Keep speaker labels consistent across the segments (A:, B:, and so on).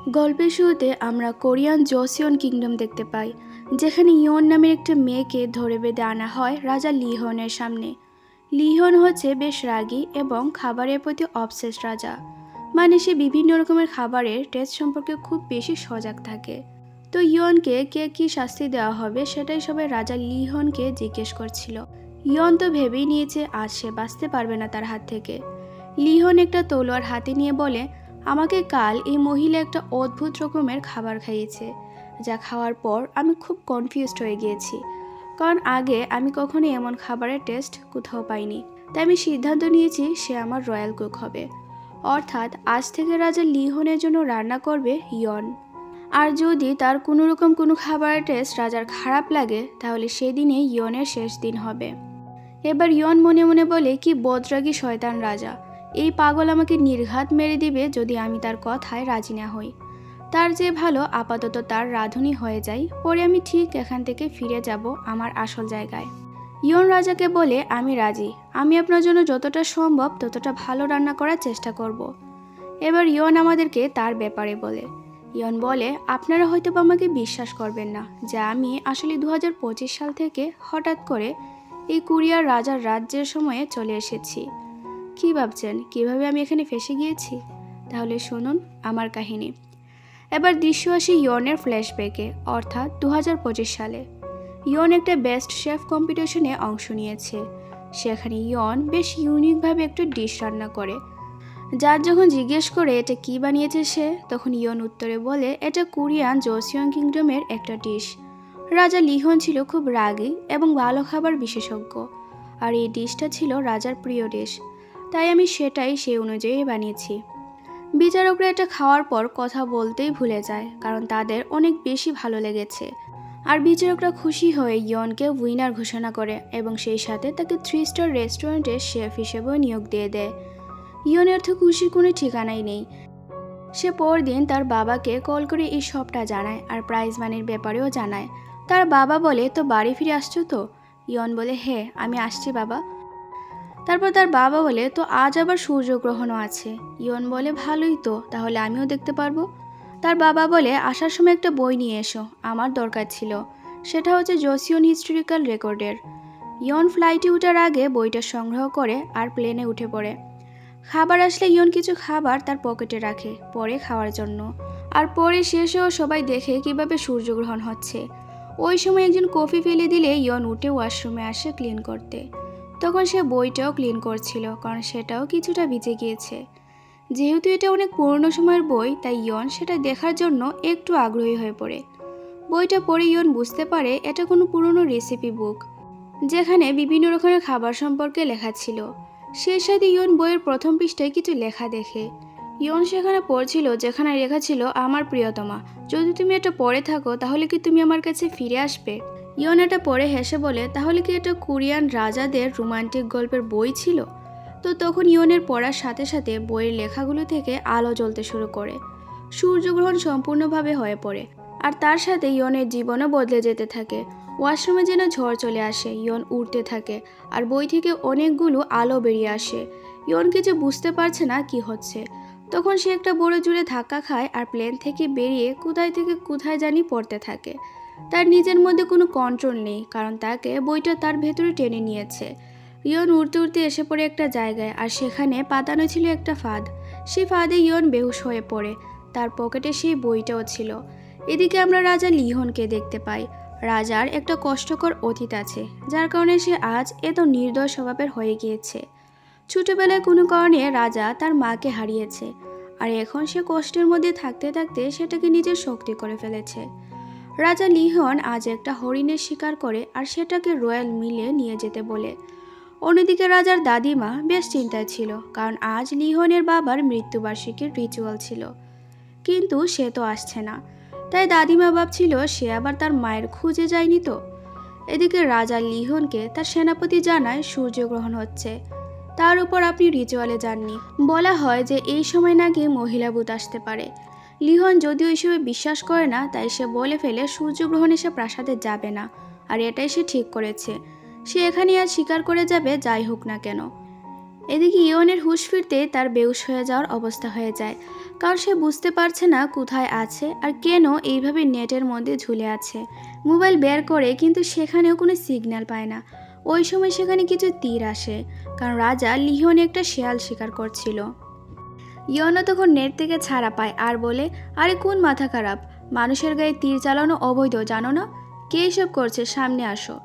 A: গল্পের শুরুতে আমরা কোরিয়ান জোসিয়ন কিংডম দেখতে পাই, যেখানে ইয়ন নামের একটা মেয়েকে ধরে বেঁধে আনা হয় রাজা লিহনের সামনে। লিহন হচ্ছে বেশ রাগী এবং খাবারের প্রতি অবসেস রাজা, মানে সে বিভিন্ন রকমের খাবারের টেস্ট সম্পর্কে খুব বেশি সজাগ থাকে। তো ইয়নকে কে কী শাস্তি দেওয়া হবে সেটাই সবাই রাজা লিহনকে জিজ্ঞেস করছিল। ইয়ন তো ভেবেই নিয়েছে আজ সে বাঁচতে পারবে না তার হাত থেকে। লিহন একটা তলোয়ার হাতে নিয়ে বলে, আমাকে কাল এই মহিলা একটা অদ্ভুত রকমের খাবার খাইয়েছে, যা খাওয়ার পর আমি খুব কনফিউজড হয়ে গিয়েছি, কারণ আগে আমি কখনোই এমন খাবারের টেস্ট কোথাও পাইনি। তাই আমি সিদ্ধান্ত নিয়েছি সে আমার রয়্যাল কুক হবে, অর্থাৎ আজ থেকে রাজা লিহনের জন্য রান্না করবে ইয়ন। আর যদি তার কোনো খাবারের টেস্ট রাজার খারাপ লাগে, তাহলে সেদিনে ইয়নের শেষ দিন হবে। এবার ইয়ন মনে মনে বলে, কি বদরাগী শয়তান রাজা, এই পাগল আমাকে নির্ঘাত মেরে দিবে যদি আমি তার কথায় রাজি না হই। তার যে ভালো আপাতত তার রাঁধুনি হয়ে যায়, পরে আমি ঠিক এখান থেকে ফিরে যাব আমার আসল জায়গায়। ইয়ন রাজাকে বলে, আমি রাজি, আমি আপনার জন্য যতটা সম্ভব ততটা ভালো রান্না করার চেষ্টা করব। এবার ইয়ন আমাদেরকে তার ব্যাপারে বলে। ইয়ন বলে, আপনারা হয়তো আমাকে বিশ্বাস করবেন না যে আমি আসলে 2025 সাল থেকে হঠাৎ করে এই কোরিয়ার রাজার রাজ্যের সময়ে চলে এসেছি। কি ভাবছেন কিভাবে আমি এখানে ফেসে গিয়েছি? তাহলে শুনুন আমার কাহিনী। এবার দৃশ্য আসে ইয়নের ফ্ল্যাশব্যাকে, অর্থাৎ 2025 সালে। ইয়ন একটা বেস্ট শেফ কম্পিটিশনে অংশ নিয়েছে। সেখানে ইয়ন বেশ ইউনিকভাবে একটা ডিশ রান্না করে। যার যখন জিজ্ঞেস করে এটা কি বানিয়েছে সে, তখন ইয়ন উত্তরে বলে, এটা কোরিয়ান জোসিয়ন কিংডমের একটা ডিশ। রাজা লিহন ছিল খুব রাগী এবং ভালো খাবার বিশেষজ্ঞ, আর এই ডিশটা ছিল রাজার প্রিয় ডিশ, তাই আমি সেটাই সেই অনুযায়ী বানিয়েছি। বিচারকরা এটা খাওয়ার পর কথা বলতেই ভুলে যায়, কারণ তাদের অনেক বেশি ভালো লেগেছে। আর বিচারকরা খুশি হয়ে ইয়নকে উইনার ঘোষণা করে এবং সেই সাথে তাকে 3 স্টার রেস্টুরেন্টের শেফ হিসেবেও নিয়োগ দিয়ে দেয়। ইয়নের তো খুশির কোনো ঠিকানাই নেই। সে পরদিন তার বাবাকে কল করে এই সবটা জানায় আর প্রাইজ মানির ব্যাপারেও জানায়। তার বাবা বলে, তো বাড়ি ফিরে আসছো তো? ইয়ন বলে, হ্যাঁ আমি আসছি বাবা। তারপর তার বাবা বলে, তো আজ আবার সূর্যগ্রহণও আছে। ইয়ন বলে, ভালোই তো, তাহলে আমিও দেখতে পারবো। তার বাবা বলে, আসার সময় একটা বই নিয়ে এসো, আমার দরকার ছিল। সেটা হচ্ছে জোসিয়ন হিস্টোরিক্যাল রেকর্ডের। ইয়ন ফ্লাইটে ওঠার আগে বইটা সংগ্রহ করে আর প্লেনে উঠে পড়ে। খাবার আসলে ইয়ন কিছু খাবার তার পকেটে রাখে পরে খাওয়ার জন্য। আর পরে শেষেও সবাই দেখে কিভাবে সূর্যগ্রহণ হচ্ছে। ওই সময় একজন কফি ফেলে দিলে ইয়ন উঠে ওয়াশরুমে আসে ক্লিন করতে। তখন সে বইটাও ক্লিন করছিল, কারণ সেটাও কিছুটা ভিজে গিয়েছে। যেহেতু এটা অনেক পুরনো সময়ের বই, তাই ইয়ন সেটা দেখার জন্য একটু আগ্রহী হয়ে পড়ে। বইটা পড়ে ইয়ন বুঝতে পারে এটা কোনো পুরনো রেসিপি বুক, যেখানে বিভিন্ন রকমের খাবার সম্পর্কে লেখা ছিল। সেই সাথে ইয়ন বইয়ের প্রথম পৃষ্ঠায় কিছু লেখা দেখে। ইয়ন সেখানে পড়ছিল যেখানে লেখা ছিল, আমার প্রিয়তমা, যদি তুমি এটা পড়ে থাকো তাহলে কি তুমি আমার কাছে ফিরে আসবে? ইয়ন এটা পড়ে হেসে বলে, তাহলে কি এটা কোরিয়ান রাজাদের রোমান্টিক গল্পের বই ছিল? তো তখন ইয়নের পড়ার সাথে সাথে বইয়ের লেখাগুলো থেকে আলো জ্বলতে শুরু করে। সূর্যগ্রহণ সম্পূর্ণভাবে হয়ে পড়ে, আর তার সাথে ইয়নের জীবনও বদলে যেতে থাকে। ওয়াশরুমে যেন ঝড় চলে আসে, ইয়ন উড়তে থাকে আর বই থেকে অনেকগুলো আলো বেরিয়ে আসে। ইয়ন কিছু বুঝতে পারছে না কি হচ্ছে। তখন সে একটা বড় জোরে ধাক্কা খায় আর প্লেন থেকে বেরিয়ে কোথায় থেকে কোথায় জানি পড়তে থাকে। তার নিজের মধ্যে কোনো কন্ট্রোল নেই, কারণ তাকে বইটা তার ভেতরে টেনে নিয়েছে। ইয়ন উড়তে উড়তে এসে পড়ে একটা জায়গায়, আর সেখানে পাতানো ছিল একটা ফাঁদ। সেই ফাঁদে ইয়ন বেহুশ হয়ে পড়ে। তার পকেটে সেই বইটাও ছিল। এদিকে আমরা রাজা লিহনকে দেখতে পাই। রাজার একটা কষ্টকর অতীত আছে, যার কারণে সে আজ এত নির্দয় স্বভাবের হয়ে গিয়েছে। ছোটবেলায় কোনো কারণে রাজা তার মাকে হারিয়েছে, আর এখন সে কষ্টের মধ্যে থাকতে থাকতে সেটাকে নিজের শক্তি করে ফেলেছে। রাজা লিহন আজ একটা হরিণের শিকার করে আর সেটাকে রয়্যাল মিলে নিয়ে যেতে বলে। অন্যদিকে রাজার দাদিমা বেশ চিন্তায় ছিল, কারণ আজ লিহনের বাবার মৃত্যুবার্ষিকীর রিচুয়াল ছিল, কিন্তু সে তো আসছে না। তাই দাদিমা ভাবছিল সে আবার তার মায়ের খুঁজে যায়নি তো। এদিকে রাজা লিহনকে তার সেনাপতি জানায় সূর্যগ্রহণ হচ্ছে, তার উপর আপনি রিচুয়ালে যাননি। বলা হয় যে এই সময় নাকি মহিলা ভূত আসতে পারে। লিহন যদিও এইসবে বিশ্বাস করে না, তাই সে বলে ফেলে সূর্যগ্রহণে সে প্রাসাদে যাবে না, আর এটাই সে ঠিক করেছে। সে এখানে আজ শিকার করে যাবে যাই হোক না কেন। এদিকে ইয়নের হুঁশ ফিরতে তার বেহুশ হয়ে যাওয়ার অবস্থা হয়ে যায়। কারণ সে বুঝতে পারছে না কোথায় আছে আর কেন এইভাবে নেটের মধ্যে ঝুলে আছে। মোবাইল বের করে কিন্তু সেখানেও কোনো সিগন্যাল পায় না। ওই সময় সেখানে কিছু তীর আসে, কারণ রাজা লিওন একটা শেয়াল শিকার করছিল। ইয়নও তখন নেট থেকে ছাড়া পায় আর বলে, আরে কোন মাথা খারাপ, মানুষের গায়ে তীর চালানো অবৈধ জানো না? কে এসব করছে, সামনে আসো।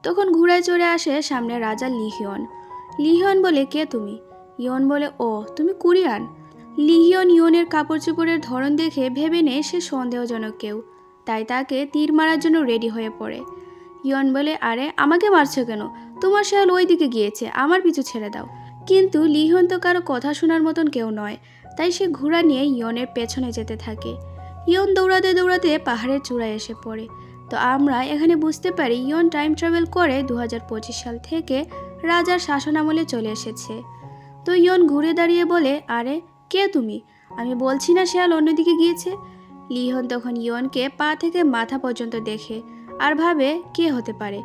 A: তখন ঘোড়ায় চড়ে আসে সামনে রাজা লিহিয়ন। লিহিয়ন বলে, কে তুমি? ইয়ন বলে, ও তুমি কোরিয়ান। লিহিয়ন ইয়নের কাপড় চোপড়ের ধরন দেখে ভেবে নেয় সে সন্দেহজনক কেউ, তাই তাকে তীর মারার জন্য রেডি হয়ে পড়ে। ইয়ন বলে, আরে আমাকে মারছো কেন? তোমার শেয়াল ওই দিকে গিয়েছে, আমার পিছু ছেড়ে দাও। কিন্তু লিহিয়ন তো কারো কথা শোনার মতন কেউ নয়, তাই সে ঘোড়া নিয়ে ইয়নের পেছনে যেতে থাকে। ইয়ন দৌড়াতে দৌড়াতে পাহাড়ের চূড়ায় এসে পড়ে। তো আমরা এখানে বুঝতে পারি ইয়ন টাইম ট্রাভেল করে 2025 সাল থেকে রাজার শাসনামলে চলে এসেছে। তো ইয়ন ঘুরে দাঁড়িয়ে বলে, আরে কে তুমি? আমি বলছি না শেয়াল অন্যদিকে গিয়েছে। লিহিয়ন তখন ইয়নকে পা থেকে মাথা পর্যন্ত দেখে আর ভাবে কে হতে পারে,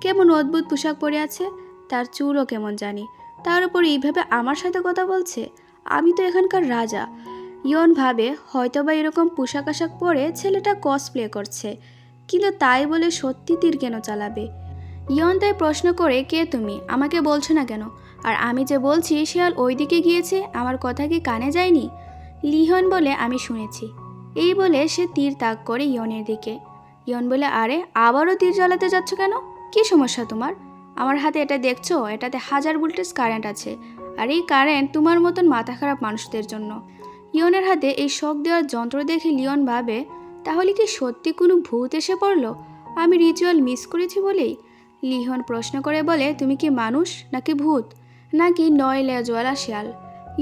A: কেমন অদ্ভুত পোশাক পরে আছে, তার চুলও কেমন জানি, তার উপর এইভাবে আমার সাথে কথা বলছে। আমি তো এখানকার রাজা। ইয়ন ভাবে হয়তোবা এরকম পোশাক আশাক পরে ছেলেটা কসপ্লে করছে, কিন্তু তাই বলে সত্যি তীর কেন চালাবে? ইয়ন তাই প্রশ্ন করে, কে তুমি, আমাকে বলছো না কেন? আর আমি যে বলছি শেয়াল ওই দিকে গিয়েছে, আমার কথা কি কানে যায়নি? লিহিয়ন বলে, আমি শুনেছি। এই বলে সে তীর তাক করে ইয়নের দিকে। ইয়ন বলে, আরে আবারও তীর চালাতে যাচ্ছ কেন? কি সমস্যা তোমার? আমার হাতে এটা দেখছো, এটাতে 1000 ভোল্টেজ কারেন্ট আছে, আর এই কারেন্ট তোমার মতন মাথা খারাপ মানুষদের জন্য। ইয়নের হাতে এই শক দেওয়ার যন্ত্র দেখে লিওন ভাবে, তাহলে কি সত্যি কোনো ভূত এসে পড়লো আমি রিচুয়াল মিস করেছি বলেই? লিওন প্রশ্ন করে বলে, তুমি কি মানুষ নাকি ভূত নাকি 9 লেজওয়ালা শিয়াল?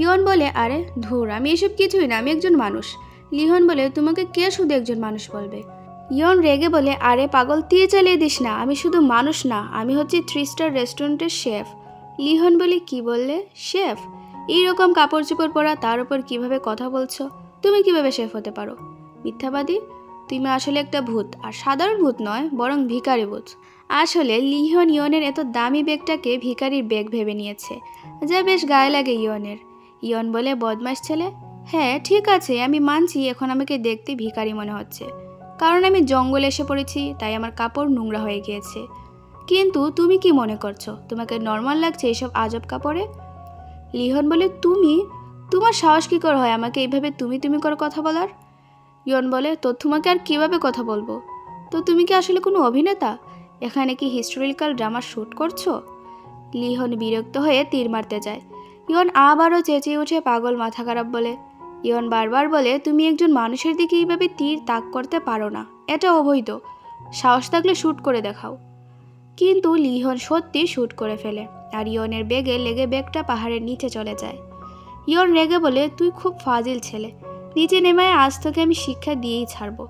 A: ইয়ন বলে, আরে ধুর, আমি এসব কিছুই না, আমি একজন মানুষ। লিওন বলে, তোমাকে কে শুধু একজন মানুষ বলবে? ইয়ন রেগে বলে, আরে পাগল, তীর চালিয়ে দিস না, আমি শুধু মানুষ না, আমি হচ্ছি 3 স্টার রেস্টুরেন্টের শেফ। লিওন বলে, কি বললে, শেফ? এইরকম কাপড় চোপড় পরা, তার উপর কিভাবে কথা বলছো? তুমি কিভাবে শেফ হতে পারো? মিথ্যাবাদী, তুমি আসলে একটা ভূত, আর সাধারণ ভূত নয়, বরং ভিখারি ভূত। আসলে লিওন ইয়নের এত দামি ব্যাগটাকে ভিখারির ব্যাগ ভেবে নিয়েছে, যা বেশ গায়ে লাগে ইয়নের। ইয়ন বলে, বদমাশ ছেলে, হ্যাঁ ঠিক আছে, আমি মানছি এখন আমাকে দেখতে ভিখারি মনে হচ্ছে, কারণ আমি জঙ্গলে এসে পড়েছি, তাই আমার কাপড় নোংরা হয়ে গিয়েছে। কিন্তু তুমি কি মনে করছো তোমাকে নর্মাল লাগছে এইসব আজব কাপড়ে? লিওন বলে, তোমার সাহস কী করে হয় আমাকে এইভাবে তুমি করে কথা বলার? ইয়ন বলে, তো তোমাকে আর কিভাবে কথা বলবো? তো তুমি কি আসলে কোনো অভিনেতা? এখানে কি হিস্টোরিক্যাল ড্রামা শ্যুট করছো? লিওন বিরক্ত হয়ে তীর মারতে যায়। ইয়ন আবারও চেঁচিয়ে উঠে, পাগল, মাথা খারাপ বলে। ইয়ন বারবার বলে, তুমি একজন মানুষের দিকে এইভাবে তীর তাক করতে পারো না, এটা অবৈধ, সাহস থাকলে শ্যুট করে দেখাও। কিন্তু লিওন সত্যি শ্যুট করে ফেলে, আর ইয়নের বেগে লেগে ব্যাগটা পাহাড়ের নিচে চলে যায়। ইয়ন রেগে বলে, তুই খুব ফাজিল ছেলে, নিচে নেমে আজ তোকে আমি শিক্ষা দিয়েই ছাড়বো।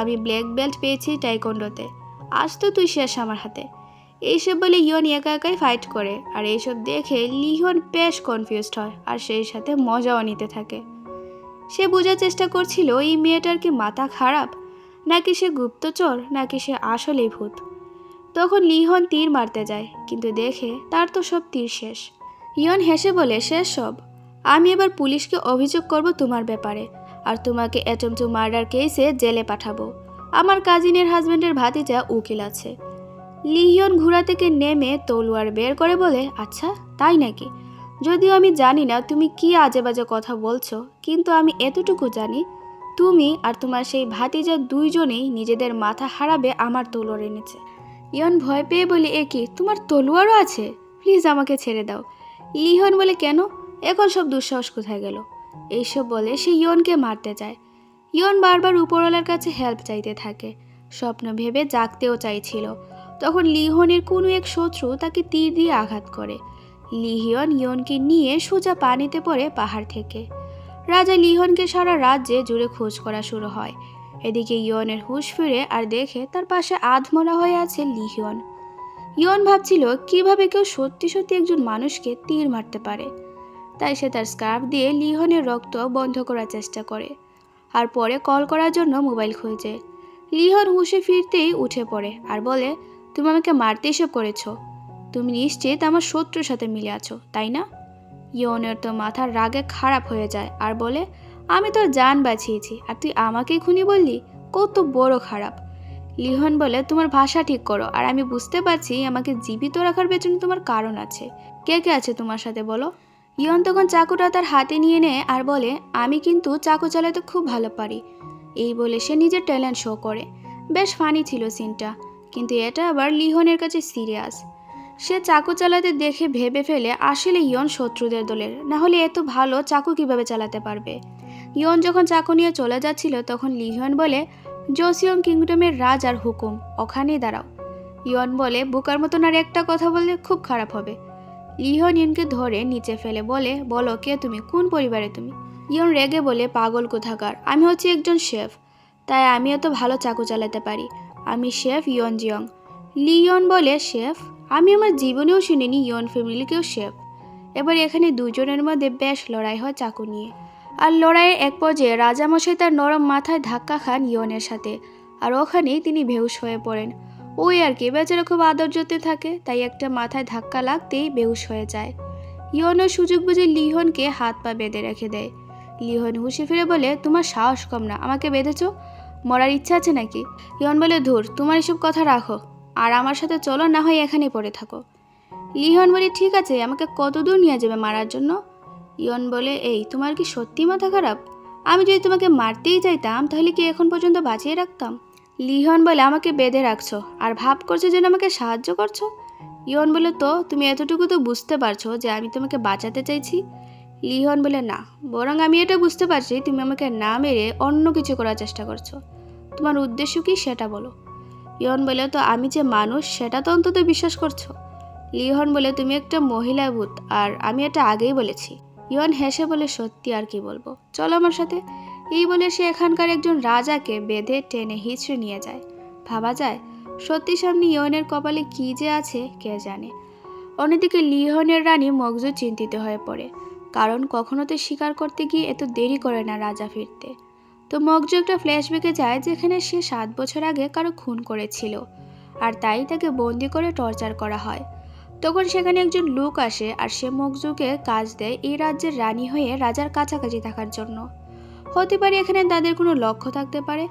A: আমি ব্ল্যাক বেল্ট পেয়েছি টাইকোন্ডোতে, আজ তো তুই শেষ আমার হাতে। এইসব বলে ইয়ন একা একাই ফাইট করে, আর এইসব দেখে লিওন বেশ কনফিউজড হয়, আর সেই সাথে মজাও নিতে থাকে। সে বোঝার চেষ্টা করছিল এই মেয়েটার কি মাথা খারাপ, নাকি সে গুপ্তচর, নাকি সে আসলেই ভূত। তখন লিওন তীর মারতে যায়, কিন্তু দেখে তার তো সব তীর শেষ। ইয়ন হেসে বলে, শেষ সব? আমি এবার পুলিশকে অভিযোগ করব তোমার ব্যাপারে, আর তোমাকে অ্যাটেম্প টু মার্ডার কেসে জেলে পাঠাবো। আমার কাজিনের হাজব্যান্ডের ভাতিজা উকিল আছে। লিওন ঘোড়া থেকে নেমে তলোয়ার বের করে বলে, আচ্ছা তাই নাকি? যদিও আমি জানি না তুমি কি আজে বাজে কথা বলছো, কিন্তু আমি এতটুকু জানি তুমি আর তোমার সেই ভাতিজা দুইজনেই নিজেদের মাথা হারাবে আমার তলোয়ার এনেছে। ইয়ন ভয় পেয়ে বলে, এ কি, তোমার তলোয়ারও আছে? প্লিজ আমাকে ছেড়ে দাও। লিওন বলে, কেন, এখন সব দুঃসাহস কোথায় গেল? এইসব বলে সে ইয়নকে মারতে যায়। ইয়ন বারবার উপরওয়ালার কাছে হেল্প চাইতে থাকে, স্বপ্ন ভেবে জাগতেও চাইছিল। তখন লিওনের কোনো এক শত্রু তাকে তীর দিয়ে আঘাত করে। লিওন ইয়নকে নিয়ে সোজা পানিতে পড়ে পাহাড় থেকে। রাজা লিওনকে সারা রাজ্যে জুড়ে খোঁজ করা শুরু হয়। এদিকে ইয়নের হুঁশ ফিরে আর দেখে তার পাশে আধমরা হয়ে আছে লিওন। ইয়ন ভাবছিল কিভাবে কেউ সত্যি সত্যি একজন মানুষকে তীর মারতে পারে, তাই সে তার স্কার্ফ দিয়ে লিওনের রক্ত বন্ধ করার চেষ্টা করে, আর পরে কল করার জন্য মোবাইল খুঁজে। লিওন হুঁশে ফিরতেই উঠে পড়ে আর বলে, তুমি আমাকে মারতে এসব করেছ, তুমি নিশ্চিত আমার শত্রুর সাথে মিলে আছো তাই না? ইয়নের তো মাথার রাগে খারাপ হয়ে যায় আর বলে, আমি তোর জান বাঁচিয়েছি আর তুই আমাকেই খুনি বললি, কত বড় খারাপ। লিহন বলে তোমার ভাষা ঠিক করো, আর আমি বুঝতে পারছি আমাকে জীবিত রাখার পেছনে তোমার কারণ আছে। কে কে আছে তোমার সাথে বলো। ইয়ন তখন চাকুটা তার হাতে নিয়ে নেয় আর বলে আমি কিন্তু চাকু চালাতে খুব ভালো পারি। এই বলে সে নিজের ট্যালেন্ট শো করে। বেশ ফানি ছিল সিনটা, কিন্তু এটা আবার লিহনের কাছে সিরিয়াস। সে চাকু চালাতে দেখে ভেবে ফেলে আসলে ইয়ন শত্রুদের দলের, না হলে এত ভালো চাকু কিভাবে চালাতে পারবে। ইয়ন যখন চাকু নিয়ে চলে যাচ্ছিল তখন লিহন বলে জোসিয়ং কিংডমের রাজার হুকুম, ওখানেই দাঁড়াও। ইয়ন বলে বোকার মতন আর একটা কথা বললে খুব খারাপ হবে। লিহন ইয়নকে ধরে নিচে ফেলে বলে বলো কে তুমি, কোন পরিবারে তুমি। ইয়ন রেগে বলে পাগল কোথাকার, আমি হচ্ছে একজন শেফ, তাই আমি এত ভালো চাকু চালাতে পারি। আমি শেফ ইয়ন জিয়ং। লিয়ন বলে শেফ, আমি আমার জীবনেও শুনিনি ইয়ন ফ্যামিলিকেও শেফ। এবার এখানে দুজনের মধ্যে বেশ লড়াই হয় চাকু নিয়ে। আর লড়াইয়ের এক পর্যায়ে রাজামশাই তার নরম মাথায় ধাক্কা খান ইয়নের সাথে, আর ওখানেই তিনি বেহুশ হয়ে পড়েন। ওই আর কি, বেচারা খুব আদর যত্নে থাকে, তাই একটা মাথায় ধাক্কা লাগতেই বেহুশ হয়ে যায়। ইয়নও সুযোগ বুঝে লিহনকে হাত পা বেঁধে রেখে দেয়। লিহন হুঁশে ফিরে বলে তোমার সাহস কম না, আমাকে বেঁধেছ, মরার ইচ্ছা আছে নাকি। ইয়ন বলে ধুর, তোমার এসব কথা রাখো, আর আমার সাথে চলো, না হয় এখানেই পড়ে থাকো। লিহন বলে ঠিক আছে, আমাকে কত দূর নিয়ে যাবে মারার জন্য। ইয়ন বলে এই তোমার কি সত্যি মাথা খারাপ? আমি যদি তোমাকে মারতেই চাইতাম তাহলে কি এখন পর্যন্ত বাঁচিয়ে রাখতাম। লিহন বলে আমাকে বেঁধে রাখছো আর ভাব করছো যেন আমাকে সাহায্য করছো। ইয়ন বলে তো তুমি এতটুকু তো বুঝতে পারছো যে আমি তোমাকে বাঁচাতে চাইছি। লিহন বলে না, বরং আমি এটা বুঝতে পারছি তুমি আমাকে না মেরে অন্য কিছু করার চেষ্টা করছো। তোমার উদ্দেশ্য কি সেটা বলো। ইয়ন বলে তো আমি যে মানুষ সেটা তো অন্তত বিশ্বাস করছো। লিহন বলে তুমি একটা মহিলা ভূত, আর আমি এটা আগেই বলেছি। ইয়ন হেসে বলে সত্যি, আর কি বলবো, চলো আমার সাথে। এই বলে সে এখানকার একজন রাজাকে বেঁধে টেনে হিঁচড়ে নিয়ে যায়। ভাবা যায় সত্যি সামনে ইয়নের কপালে কি যে আছে কে জানে। অন্যদিকে লিহনের রানী মগজু চিন্তিত হয়ে পড়ে, কারণ কখনো তো শিকার করতে গিয়ে এত দেরি করে না রাজা ফিরতে। তো মগজু একটা ফ্ল্যাশব্যাকে যায় যেখানে সে 7 বছর আগে কারো খুন করেছিল, আর তাই তাকে বন্দি করে টর্চার করা হয়। তখন সেখানে একজন লোক আসে আর সে মগজুকে কাজ দেয় এই রাজ্যের রানী হয়ে রাজার কাছাকাছি থাকার জন্য। হতে পারে এখানে তাদের কোনো লক্ষ্য থাকতে পারে,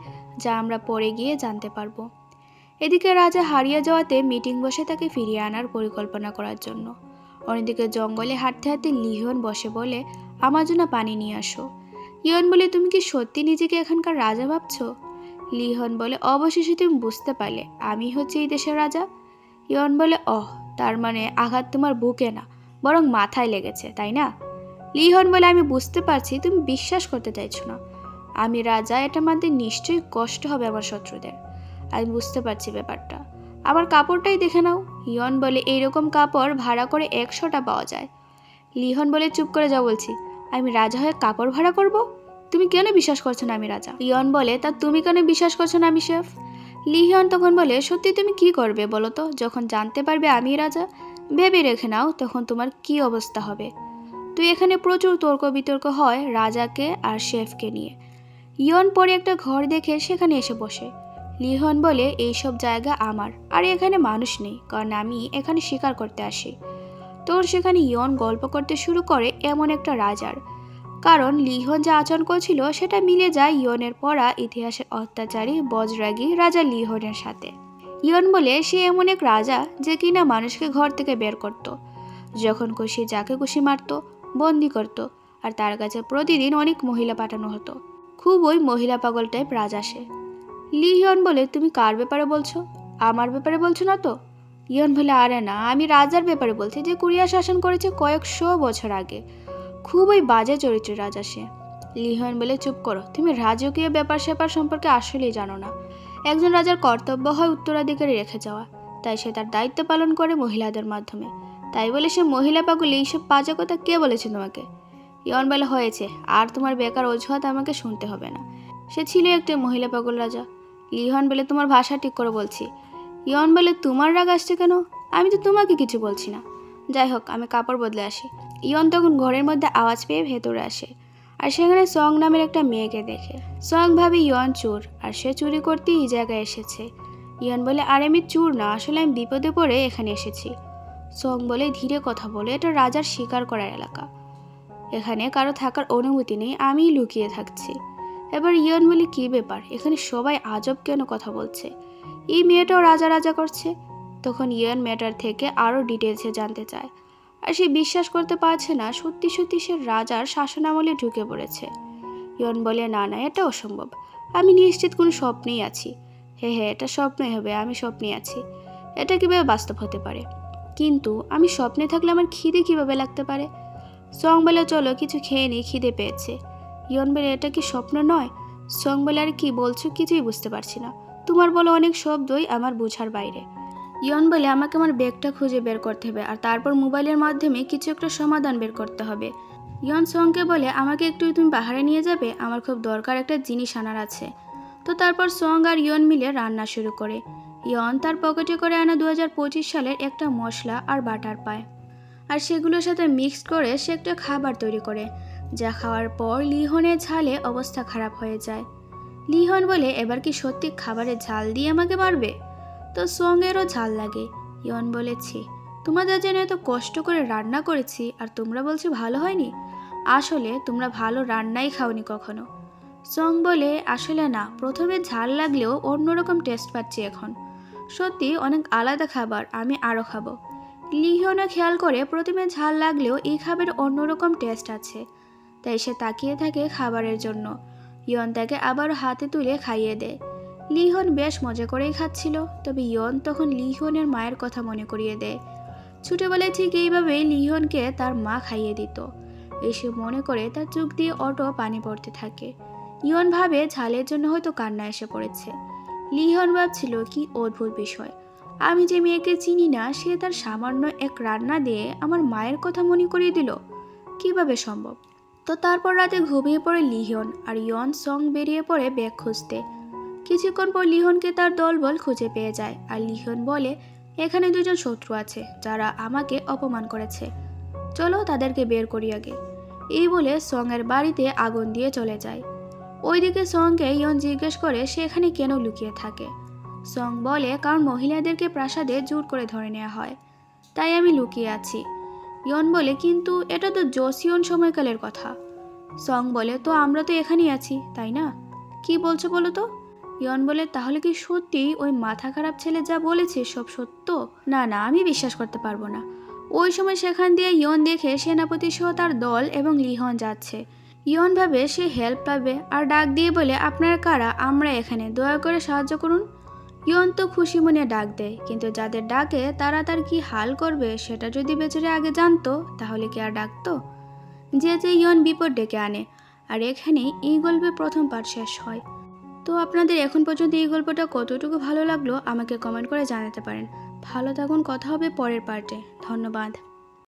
A: যা আমরা পরে গিয়ে জানতে পারবো। এদিকে রাজা হারিয়ে যাওয়াতে মিটিং বসে তাকে ফিরিয়ে আনার পরিকল্পনা করার জন্য। অন্যদিকে জঙ্গলে হাঁটতে হাঁটতে লিহন বসে বলে আমার জন্য পানি নিয়ে আসো। ইয়ন বলে তুমি কি সত্যি নিজেকে এখানকার রাজা ভাবছো। লিহন বলে অবশেষে তুমি বুঝতে পারলে আমি হচ্ছে এই দেশের রাজা। ইয়ন বলে তার মানে আঘাত তোমার বুকে না, বরং মাথায় লেগেছে, তাই না। লিহন বলে আমি বুঝতে পারছি তুমি বিশ্বাস করতে চাইছো না। আমি রাজা, এটা মানতে নিশ্চয়ই কষ্ট হবে আমার শত্রুদের। আমি বুঝতে পারছি ব্যাপারটা, আমার কাপড়টাই দেখে নাও। ইয়ন বলে এইরকম কাপড় ভাড়া করে 100টা পাওয়া যায়। লিহন বলে চুপ করে যাও বলছি, আমি রাজা হয়ে কাপড় ভাড়া করব? তুমি কেন বিশ্বাস করছো না আমি রাজা। ইয়ন বলে তা তুমি কেন বিশ্বাস করছো না আমি শেফ। লিহন তখন বলে সত্যি তুমি কি করবে বলো তো, যখন জানতে পারবে আমি রাজা। ভেবে রেখে নাও তখন তোমার কি অবস্থা হবে। তুই এখানে প্রচুর তর্ক বিতর্ক হয় রাজাকে আর শেফকে নিয়ে। ইয়ন পরে একটা ঘর দেখে সেখানে এসে বসে। লিহন বলে এইসব জায়গা আমার, আর এখানে মানুষ নেই, কারণ আমি এখানে শিকার করতে আসি। তোর সেখানে ইয়ন গল্প করতে শুরু করে এমন একটা রাজার, কারণ লিহন যা আচরণ করছিল সেটা মিলে যায় ইয়নের পড়া ইতিহাসের অত্যাচারী বজ্রাগী রাজা লিহনের সাথে। ইয়ন বলে সে এমন এক রাজা যে কিনা মানুষকে ঘর থেকে বের করত, যখন খুশি যাকে খুশি মারত, বন্দি করত, আর তার কাছে প্রতিদিন অনেক মহিলা পাঠানো হতো। খুব ওই মহিলা পাগল টাইপ রাজা সে। লিহন বলে তুমি কার ব্যাপারে বলছো, আমার ব্যাপারে বলছো না তো। ইয়ন বলে আরে না, আমি রাজার ব্যাপারে বলছি যে কোরিয়া শাসন করেছে কয়েকশো বছর আগে। খুবই বাজে চরিত্রের রাজা সে। লিহন বলে চুপ করো, তুমি রাজকীয় ব্যাপার স্যাপার সম্পর্কে আসলেই জানো না। একজন রাজার কর্তব্য হয় উত্তরাধিকারী রেখে যাওয়া, তাই সে তার দায়িত্ব পালন করে মহিলাদের মাধ্যমে। তাই বলে সে মহিলা পাগল এইসব বাজে কথা কে বলেছে তোমাকে। ইয়ন বলে হয়েছে, আর তোমার বেকার অজুহাত আমাকে শুনতে হবে না। সে ছিল একটা মহিলা পাগল রাজা। লিহন বলে তোমার ভাষা ঠিক করে বলছি। ইয়ন বলে তোমার রাগ আসছে কেন, আমি তো তোমাকে কিছু বলছি না। যাই হোক আমি কাপড় বদলে আসি। ইয়ন তখন ঘরের মধ্যে আওয়াজ পেয়ে ভেতরে আসে, আর সেখানে সং নামের একটা মেয়েকে দেখে। সং ভাবে ইয়ন চোর, আর সে চুরি করতে এই জায়গায় এসেছে। ইয়ন বলে আর আমি চোর না, আসলে আমি বিপদে পড়ে এখানে এসেছি। সং বলে ধীরে কথা বলে, এটা রাজার শিকার করার এলাকা। এখানে কারো থাকার অনুমতি নেই, আমিই লুকিয়ে থাকছি। এবার ইয়ন বলে, কি ব্যাপার, এখানে সবাই আজব কেন কথা বলছে, এই মেয়েটাও রাজা রাজা করছে। তখন ইয়ন মেয়েটার থেকে আরও ডিটেলসে জানতে চায়, আর সে বিশ্বাস করতে পারছে না সত্যি সত্যি সে রাজার শাসনামলে ঢুকে পড়েছে। ইয়ন বলে, না না, এটা অসম্ভব, আমি নিশ্চিত কোনো স্বপ্নেই আছি। হ্যাঁ হ্যাঁ, এটা স্বপ্নই হবে, আমি স্বপ্নে আছি, এটা কীভাবে বাস্তব হতে পারে? কিন্তু আমি স্বপ্নে থাকলে আমার খিদে কীভাবে লাগতে পারে? সং বলে, চলো কিছু খেয়ে নিই, খিদে পেয়েছে। ইয়ন বলে, এটা কি স্বপ্ন নয়? সং বলে, আর কি বলছো, কিছুই বুঝতে পারছি না, তোমার বলো অনেক শব্দই আমার বোঝার বাইরে। ইয়ন বলে, আমাকে আমার ব্যাগটা খুঁজে বের করতে হবে, আর তারপর মোবাইলের মাধ্যমে কিছু একটা সমাধান বের করতে হবে। ইয়ন সংকে বলে, আমাকে একটু তুমি পাহাড়ে নিয়ে যাবে, আমার খুব দরকার একটা জিনিস আনার আছে। তো তারপর সং আর ইয়ন মিলে রান্না শুরু করে। ইয়ন তার পকেটে করে আনা 2025 সালের একটা মশলা আর বাটার পায়, আর সেগুলোর সাথে মিক্সড করে সে একটা খাবার তৈরি করে, যা খাওয়ার পর লিহনের ঝালে অবস্থা খারাপ হয়ে যায়। লিহন বলে, এবার কি সত্যি খাবারে ঝাল দিয়ে আমাকে মারবে? তো সঙ্গেরও ঝাল লাগে। ইয়ন বলেছি, তোমাদের জন্য এত কষ্ট করে রান্না করেছি আর তোমরা বলছো ভালো হয়নি, আসলে তোমরা ভালো রান্নাই খাওনি কখনো। সং বলে, আসলে না, প্রথমে ঝাল লাগলেও অন্যরকম টেস্ট পাচ্ছি এখন, সত্যি অনেক আলাদা খাবার, আমি আরও খাবো। লিহনও খেয়াল করে প্রথমে ঝাল লাগলেও এই খাবারের অন্যরকম টেস্ট আছে, তাই সে তাকিয়ে থাকে খাবারের জন্য। ইয়ন তাকে আবার হাতে তুলে খাইয়ে দেয়। লিহন বেশ মজা করেই খাচ্ছিল, তবে ইয়ন তখন লিহনের মায়ের কথা মনে করিয়ে দেয়। ছোটবেলায় ঠিক এইভাবেই লিহনকে তার মা খাইয়ে দিত। এসে মনে করে তার চোখ দিয়ে অটো পানি পড়তে থাকে। ইয়ন ভাবে ঝালের জন্য হয়তো কান্না এসে পড়েছে। লিহন ভাবছিল, কি অদ্ভুত বিষয়, আমি যে মেয়েকে চিনি না সে তার সামান্য এক রান্না দিয়ে আমার মায়ের কথা মনে করিয়ে দিল, কিভাবে সম্ভব? তো তারপর রাতে ঘুমিয়ে পড়ে লিহন, আর ইয়ন সং বেরিয়ে পড়ে ব্যাগ খুঁজতে। কিছুক্ষণ পর লিহনকে তার দলবল খুঁজে পেয়ে যায়, আর লিহন বলে, এখানে দুজন শত্রু আছে যারা আমাকে অপমান করেছে, চলো তাদেরকে বের করি আগে। এই বলে সং এর বাড়িতে আগুন দিয়ে চলে যায়। ওইদিকে সংকে ইয়ন জিজ্ঞেস করে সে এখানে কেন লুকিয়ে থাকে। সং বলে, কারণ মহিলাদেরকে প্রাসাদে জোর করে ধরে নেওয়া হয়, তাই আমি লুকিয়ে আছি। ইয়ন বলে, কিন্তু এটা তো জোসিয়ন সময়কালের কথা। সং বলে, তো আমরা তো এখানেই আছি, তাই না? কি বলছো বলো তো? ইয়ন বলে, তাহলে কি সত্যি ওই মাথা খারাপ ছেলে যা বলেছে সব সত্য? না না, আমি বিশ্বাস করতে পারবো না। ওই সময় সেখান দিয়ে ইয়ন দেখে সেনাপতি সহ তার দল এবং লিহন যাচ্ছে। ইয়ন ভাবে সে হেল্প পাবে, আর ডাক দিয়ে বলে, আপনারা কারা, আমরা এখানে, দয়া করে সাহায্য করুন। ইয়ন তো খুশি মনে ডাক দেয়, কিন্তু যাদের ডাকে তারা তার কি হাল করবে সেটা যদি বেচারে আগে জানতো তাহলে কি আর ডাকতো? যে ইয়ন বিপদ ডেকে আনে। আর এখানেই এই গল্পের প্রথম পার্ট শেষ হয়। তো আপনাদের এখন পর্যন্ত এই গল্পটা কতটুকু ভালো লাগলো আমাকে কমেন্ট করে জানাতে পারেন। ভালো থাকুন, কথা হবে পরের পার্টে। ধন্যবাদ।